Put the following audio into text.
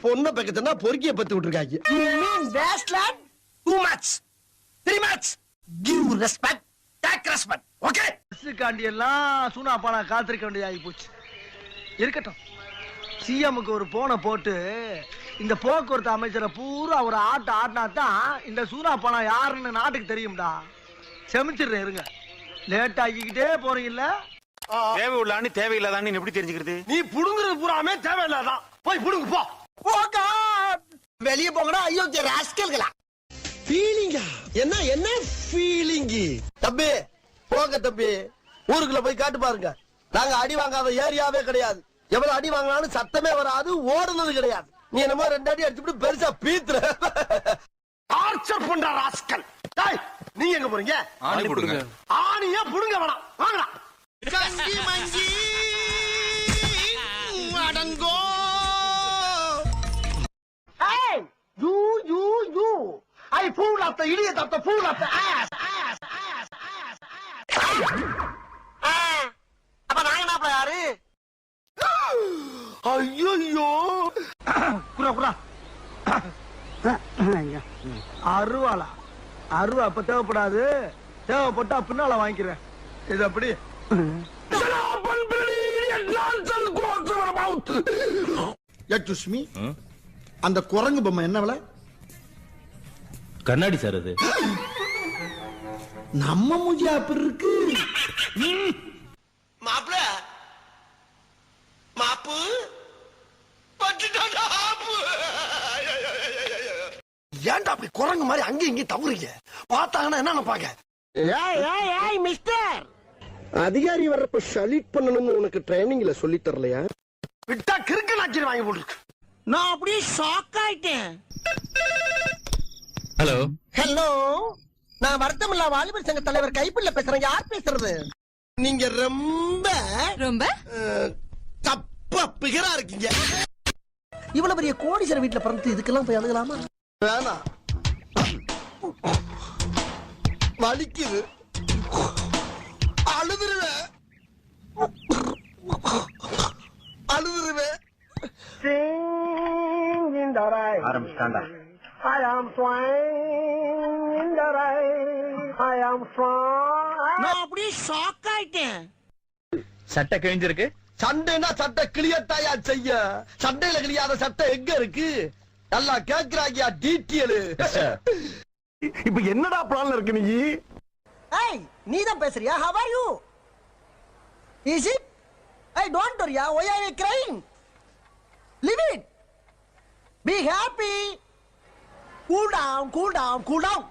பொண்ணை பக்கத்துனா பொறுக்கிய பத்து விட்டுருக்காங்க. You mean wasteland? Too much. Too much. Give respect. Take respect. Okay? காண்டி எல்லாம் சூனா பானா காத்திருக்க வேண்டியதாகி போச்சு. இருக்கட்டும். சிஎம்க்கு ஒரு போனை போட்டு இந்த போக்குவரத்து அமைச்சரை பூரா ஒரு ஆட்டினா தான் இந்த சூனா பானா யாருன்னு நாட்டுக்கு தெரியும்டா. செமிச்சிடுறேன் இருங்க. லேட் ஆகிக்கிட்டே போறீங்கல்ல. தேவை உள்ளான்னு தேவையில்லாதான்னு எப்படி தெரிஞ்சுக்கிறது? நீ புடுங்குறது பூராமே தேவையில்லாதான். போய் புடுங்கு போ. வெளியே போங்கடா அயோக்கிய ராஸ்கல்களா. ஃபீலிங்கா? என்ன ஃபீலிங்? தம்பி போங்க தம்பி, ஊருக்குள்ள போய் காட்டு பாருங்க. நாங்க அடி வாங்காத ஏரியாவே கிடையாது. எவ்வளவு அடி வாங்கினாலும் சத்தமே வராது, ஓடுனது கிடையாது. நீ என்னமோ 2 அடி அடிச்சுட்டு பெருசா பீத்துற. டார்ச்சர் பண்ற ராஸ்கல். டேய் நீங்க எங்க போறீங்க? ஆணி போடுங்க. ஆணியா புடுங்க வேணாம், வாங்கடா. கஞ்சி மஞ்சி அடங்கோ. Hey, you. I fool of the idiot of the fool of the ass. அப்ப நான் என்ன யாரு? ஐயோ குரா அருவாளா? அருவா அப்ப தேவைப்படாது, தேவைப்பட்டா பின்னால வாங்கிக்கிறேன். இது அப்படி யட்டுஷ்மி, அந்த குரங்கு பொம்மை என்ன விலை? கண்ணாடி சார் அது. நம்ம மூஞ்சி அப்படி இருக்கு. மாப்பிள மாப்பு ஏன்டா அப்படி குரங்கு மாதிரி அங்கேயும் இங்கேயும் தவறுங்க? பார்த்தாங்கன்னா என்ன நினைப்பாங்க? ஏய் மிஸ்டர், அதிகாரி வர்றப்ப சலீட் பண்ணணும்னு உனக்கு ட்ரைனிங்ல சொல்லி தரலையா? விட்டா கிறுக்கு நாக்கி வாங்கி போட்டுருக்கு. நான் அப்படியே ஷாக் ஆயிட்டேன். ஹலோ ஹலோ, நான் வருத்தமில்லா வாலிபர் சங்க தலைவர் கைப்பிள்ள பேசுறேன். யார் பேசுறது? நீங்க ரொம்ப ரொம்ப தப்பா பிகரா இருக்கீங்க. இவ்வளவு பெரிய கோடீஸ்வரர் வீட்டுல பிறந்து இதுக்கெல்லாம் போய் அழுகலாமா? வேணாம், வலிக்குது, அழுதுருவேன். ஆரம்பிச்சிட்டாண்டா. நான் அப்படியே ஷாக் ஆயிட்டேன். சட்டை கிழிஞ்சிருக்கு. சண்டைனா சட்டை கிளியத்தாயா செய்ய? சண்டையில கிளியாத சட்டை எங்க இருக்கு? நல்லா கேக்குறாங்க டீட்டெயில். இப்ப என்னடா பிளான்ல இருக்கு நீ? ஏய், நீ தான் பேசுறியா? How are you? Is it? Hey, don't worry. Why are you crying? Live it. Be happy. Cool down.